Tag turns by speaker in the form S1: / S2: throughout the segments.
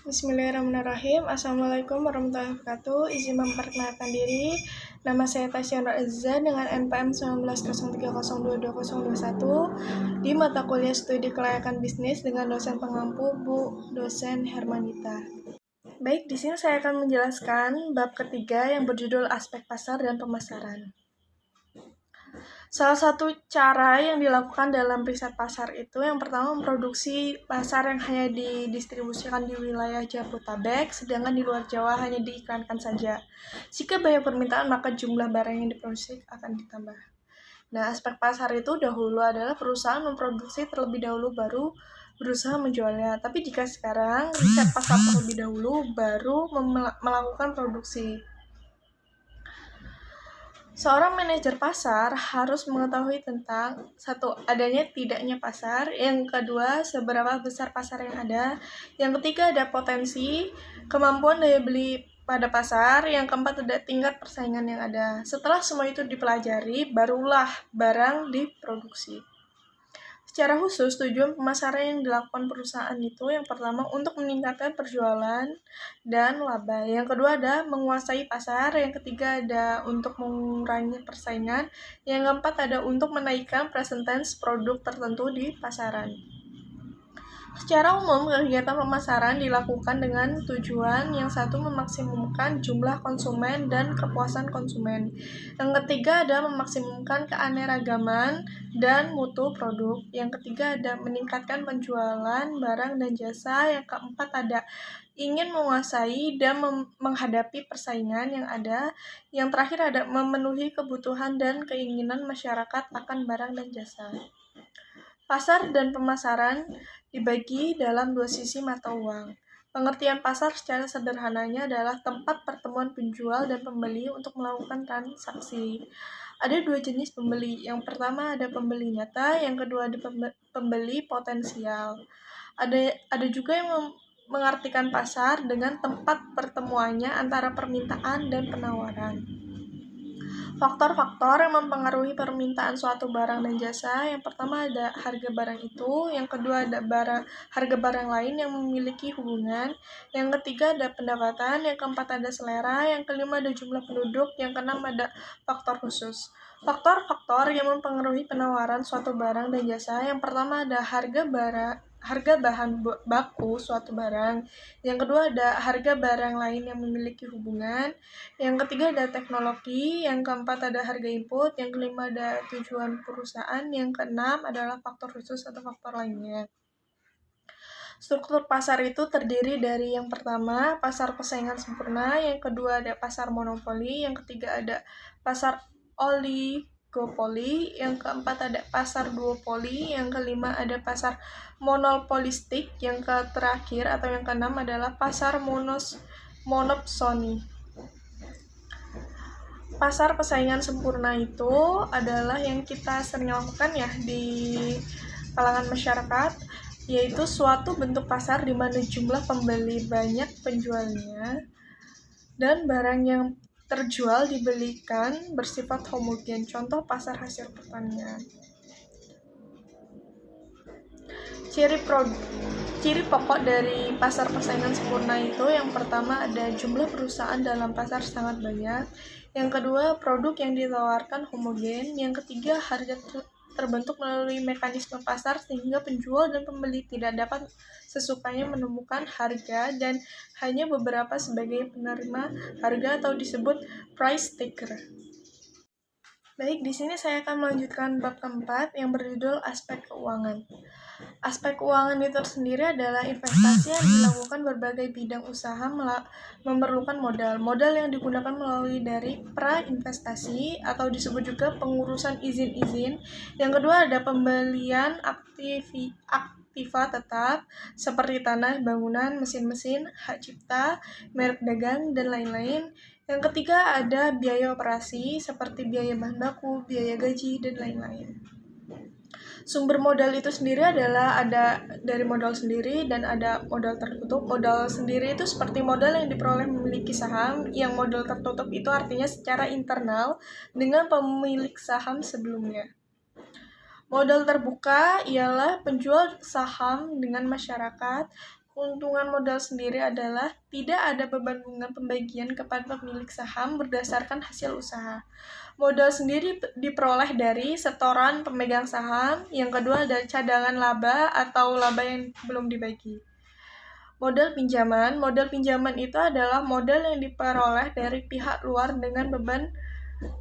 S1: Bismillahirrahmanirrahim. Assalamualaikum warahmatullahi wabarakatuh. Izin memperkenalkan diri. Nama saya Tasya Nur Azza dengan NPM 1903022021 di mata kuliah studi kelayakan bisnis dengan dosen pengampu Bu Dosen Hermanita. Baik, di sini saya akan menjelaskan bab ketiga yang berjudul aspek pasar dan pemasaran. Salah satu cara yang dilakukan dalam riset pasar itu yang pertama memproduksi pasar yang hanya didistribusikan di wilayah Jabodetabek, sedangkan di luar Jawa hanya diiklankan saja. Jika banyak permintaan, maka jumlah barang yang diproduksi akan ditambah. Nah, aspek pasar itu dahulu adalah perusahaan memproduksi terlebih dahulu baru berusaha menjualnya. Tapi jika sekarang riset pasar terlebih dahulu baru melakukan produksi. Seorang manajer pasar harus mengetahui tentang satu, adanya tidaknya pasar, yang kedua, seberapa besar pasar yang ada, yang ketiga, ada potensi, kemampuan daya beli pada pasar, yang keempat, ada tingkat persaingan yang ada. Setelah semua itu dipelajari, barulah barang diproduksi. Secara khusus, tujuan pemasaran yang dilakukan perusahaan itu yang pertama untuk meningkatkan penjualan dan laba. Yang kedua ada menguasai pasar. Yang ketiga ada untuk mengurangi persaingan. Yang keempat ada untuk menaikkan presentasi produk tertentu di pasaran. Secara umum, kegiatan pemasaran dilakukan dengan tujuan yang satu memaksimumkan jumlah konsumen dan kepuasan konsumen. Yang ketiga ada memaksimumkan keanekaragaman dan mutu produk. Yang ketiga ada meningkatkan penjualan barang dan jasa. Yang keempat ada ingin menguasai dan menghadapi persaingan yang ada. Yang terakhir ada memenuhi kebutuhan dan keinginan masyarakat akan barang dan jasa. Pasar dan pemasaran dibagi dalam dua sisi mata uang. Pengertian pasar secara sederhananya adalah tempat pertemuan penjual dan pembeli untuk melakukan transaksi. Ada dua jenis pembeli. Yang pertama ada pembeli nyata, yang kedua ada pembeli potensial. Ada juga yang mengartikan pasar dengan tempat pertemuannya antara permintaan dan penawaran. Faktor-faktor yang mempengaruhi permintaan suatu barang dan jasa, yang pertama ada harga barang itu, yang kedua ada harga barang lain yang memiliki hubungan, yang ketiga ada pendapatan, yang keempat ada selera, yang kelima ada jumlah penduduk, yang keenam ada faktor khusus. Faktor-faktor yang mempengaruhi penawaran suatu barang dan jasa, yang pertama ada harga bahan baku suatu barang, yang kedua ada harga barang lain yang memiliki hubungan, yang ketiga ada teknologi, yang keempat ada harga input, yang kelima ada tujuan perusahaan, yang keenam adalah faktor khusus atau faktor lainnya. Struktur pasar itu terdiri dari yang pertama, pasar persaingan sempurna, yang kedua ada pasar monopoli, yang ketiga ada pasar oligopoli, yang keempat ada pasar duopoli, yang kelima ada pasar monopolistik, yang terakhir atau yang keenam adalah pasar monopsoni. Pasar persaingan sempurna itu adalah yang kita sering lakukan ya di kalangan masyarakat, yaitu suatu bentuk pasar di mana jumlah pembeli banyak penjualnya dan barang yang terjual dibelikan bersifat homogen. Contoh pasar hasil pertanian. Ciri pokok dari pasar persaingan sempurna itu yang pertama ada jumlah perusahaan dalam pasar sangat banyak, yang kedua produk yang ditawarkan homogen, yang ketiga harga terbentuk melalui mekanisme pasar sehingga penjual dan pembeli tidak dapat sesukanya menemukan harga dan hanya beberapa sebagai penerima harga atau disebut price taker. Baik, di sini saya akan melanjutkan bab keempat yang berjudul aspek keuangan. Aspek keuangan itu sendiri adalah investasi yang dilakukan berbagai bidang usaha memerlukan modal. Modal yang digunakan melalui dari pra-investasi atau disebut juga pengurusan izin-izin. Yang kedua ada pembelian aktiva tetap seperti tanah, bangunan, mesin-mesin, hak cipta, merek dagang, dan lain-lain. Yang ketiga ada biaya operasi seperti biaya bahan baku, biaya gaji, dan lain-lain. Sumber modal itu sendiri adalah ada dari modal sendiri dan ada modal tertutup. Modal sendiri itu seperti modal yang diperoleh memiliki saham, yang modal tertutup itu artinya secara internal dengan pemilik saham sebelumnya. Modal terbuka ialah penjual saham dengan masyarakat. Keuntungan modal sendiri adalah tidak ada beban bunga pembagian kepada pemilik saham berdasarkan hasil usaha. Modal sendiri diperoleh dari setoran pemegang saham. Yang kedua ada cadangan laba atau laba yang belum dibagi. Modal pinjaman itu adalah modal yang diperoleh dari pihak luar dengan beban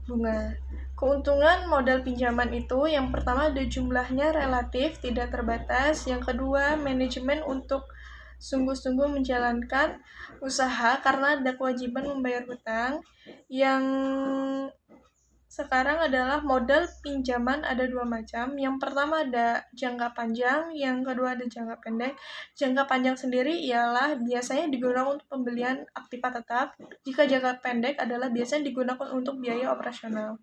S1: bunga. Keuntungan modal pinjaman itu yang pertama ada jumlahnya relatif tidak terbatas, yang kedua manajemen untuk sungguh-sungguh menjalankan usaha karena ada kewajiban membayar hutang. Yang sekarang adalah modal pinjaman ada dua macam. Yang pertama ada jangka panjang, yang kedua ada jangka pendek. Jangka panjang sendiri ialah biasanya digunakan untuk pembelian aktiva tetap, jika jangka pendek adalah biasanya digunakan untuk biaya operasional.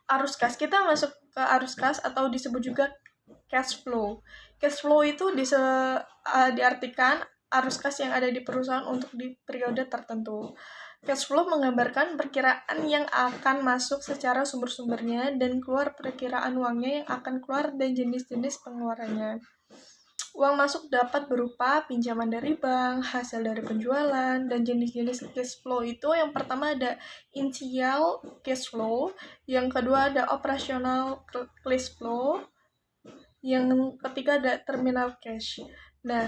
S1: Arus kas, kita masuk ke arus kas atau disebut juga cash flow. Cash flow itu diartikan arus kas yang ada di perusahaan untuk di periode tertentu. Cash flow menggambarkan perkiraan yang akan masuk secara sumber-sumbernya dan keluar perkiraan uangnya yang akan keluar dan jenis-jenis pengeluarannya. Uang masuk dapat berupa pinjaman dari bank, hasil dari penjualan, dan jenis-jenis cash flow itu yang pertama ada initial cash flow, yang kedua ada operational cash flow, yang ketiga ada terminal cash. Nah,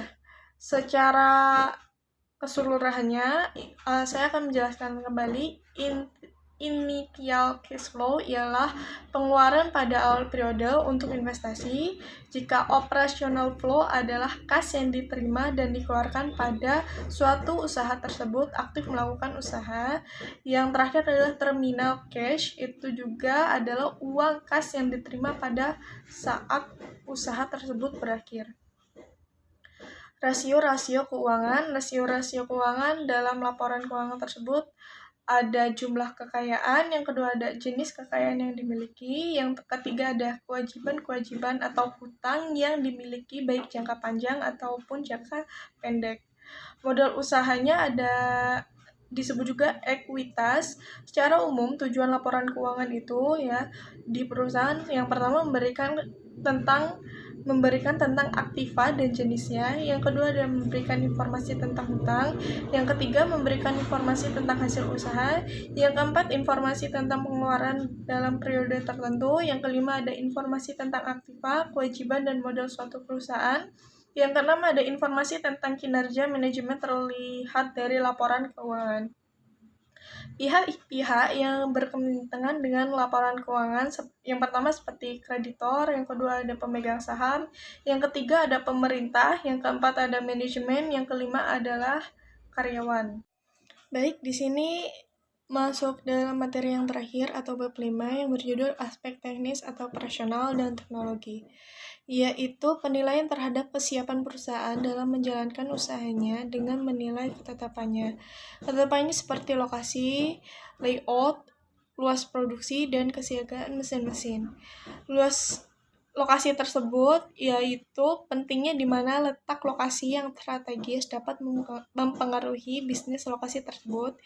S1: secara keseluruhannya saya akan menjelaskan kembali. Initial cash flow ialah pengeluaran pada awal periode untuk investasi. Jika operational flow adalah kas yang diterima dan dikeluarkan pada suatu usaha tersebut aktif melakukan usaha. Yang terakhir adalah terminal cash, itu juga adalah uang kas yang diterima pada saat usaha tersebut berakhir. Rasio-rasio keuangan dalam laporan keuangan tersebut ada jumlah kekayaan, yang kedua ada jenis kekayaan yang dimiliki, yang ketiga ada kewajiban-kewajiban atau hutang yang dimiliki baik jangka panjang ataupun jangka pendek. Modal usahanya ada disebut juga ekuitas. Secara umum tujuan laporan keuangan itu ya di perusahaan yang pertama memberikan tentang aktiva dan jenisnya, yang kedua adalah memberikan informasi tentang hutang, yang ketiga memberikan informasi tentang hasil usaha, yang keempat informasi tentang pengeluaran dalam periode tertentu, yang kelima ada informasi tentang aktiva, kewajiban dan modal suatu perusahaan, yang keenam ada informasi tentang kinerja manajemen terlihat dari laporan keuangan. Pihak-pihak yang berkepentingan dengan laporan keuangan yang pertama seperti kreditor, yang kedua ada pemegang saham, yang ketiga ada pemerintah, yang keempat ada manajemen, yang kelima adalah karyawan. Baik, di sini masuk dalam materi yang terakhir atau bab 5 yang berjudul aspek teknis atau operasional dan teknologi, yaitu penilaian terhadap kesiapan perusahaan dalam menjalankan usahanya dengan menilai ketetapannya. Ketetapannya seperti lokasi, layout, luas produksi, dan kesiagaan mesin-mesin. Lokasi tersebut yaitu pentingnya di mana letak lokasi yang strategis dapat mempengaruhi bisnis lokasi tersebut.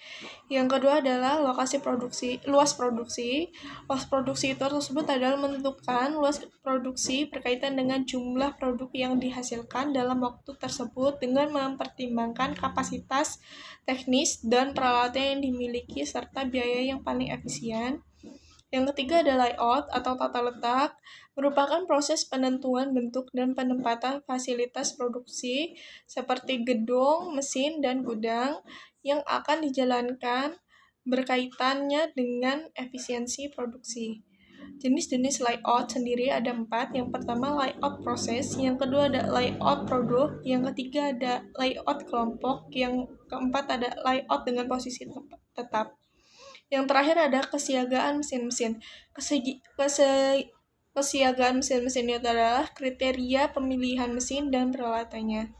S1: Yang kedua adalah luas produksi. Luas produksi itu tersebut adalah menentukan luas produksi berkaitan dengan jumlah produk yang dihasilkan dalam waktu tersebut dengan mempertimbangkan kapasitas teknis dan peralatan yang dimiliki serta biaya yang paling efisien. Yang ketiga ada layout atau tata letak, merupakan proses penentuan bentuk dan penempatan fasilitas produksi seperti gedung, mesin, dan gudang yang akan dijalankan berkaitannya dengan efisiensi produksi. Jenis-jenis layout sendiri ada 4. Yang pertama layout proses, yang kedua ada layout produk, yang ketiga ada layout kelompok, yang keempat ada layout dengan posisi tetap. Yang terakhir ada kesiagaan mesin-mesin. Kesiagaan mesin-mesin itu adalah kriteria pemilihan mesin dan peralatannya.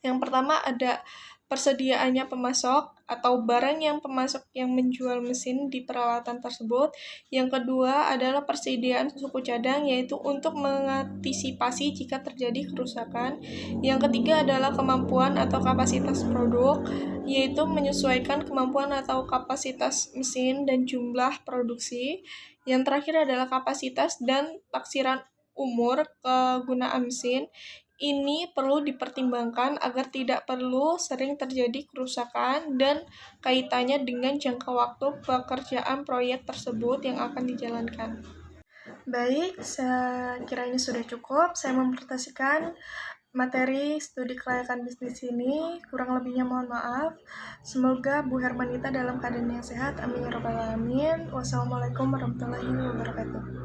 S1: Yang pertama ada persediaannya pemasok atau barang yang pemasok yang menjual mesin di peralatan tersebut. Yang kedua adalah persediaan suku cadang, yaitu untuk mengantisipasi jika terjadi kerusakan. Yang ketiga adalah kemampuan atau kapasitas produk, yaitu menyesuaikan kemampuan atau kapasitas mesin dan jumlah produksi. Yang terakhir adalah kapasitas dan taksiran umur kegunaan mesin. ini perlu dipertimbangkan agar tidak perlu sering terjadi kerusakan dan kaitannya dengan jangka waktu pekerjaan proyek tersebut yang akan dijalankan. Baik, saya kira ini sudah cukup. Saya mempresentasikan materi studi kelayakan bisnis ini. Kurang lebihnya mohon maaf. Semoga Bu Hermanita dalam keadaan yang sehat. Amin ya rabbal alamin. Wassalamualaikum warahmatullahi wabarakatuh.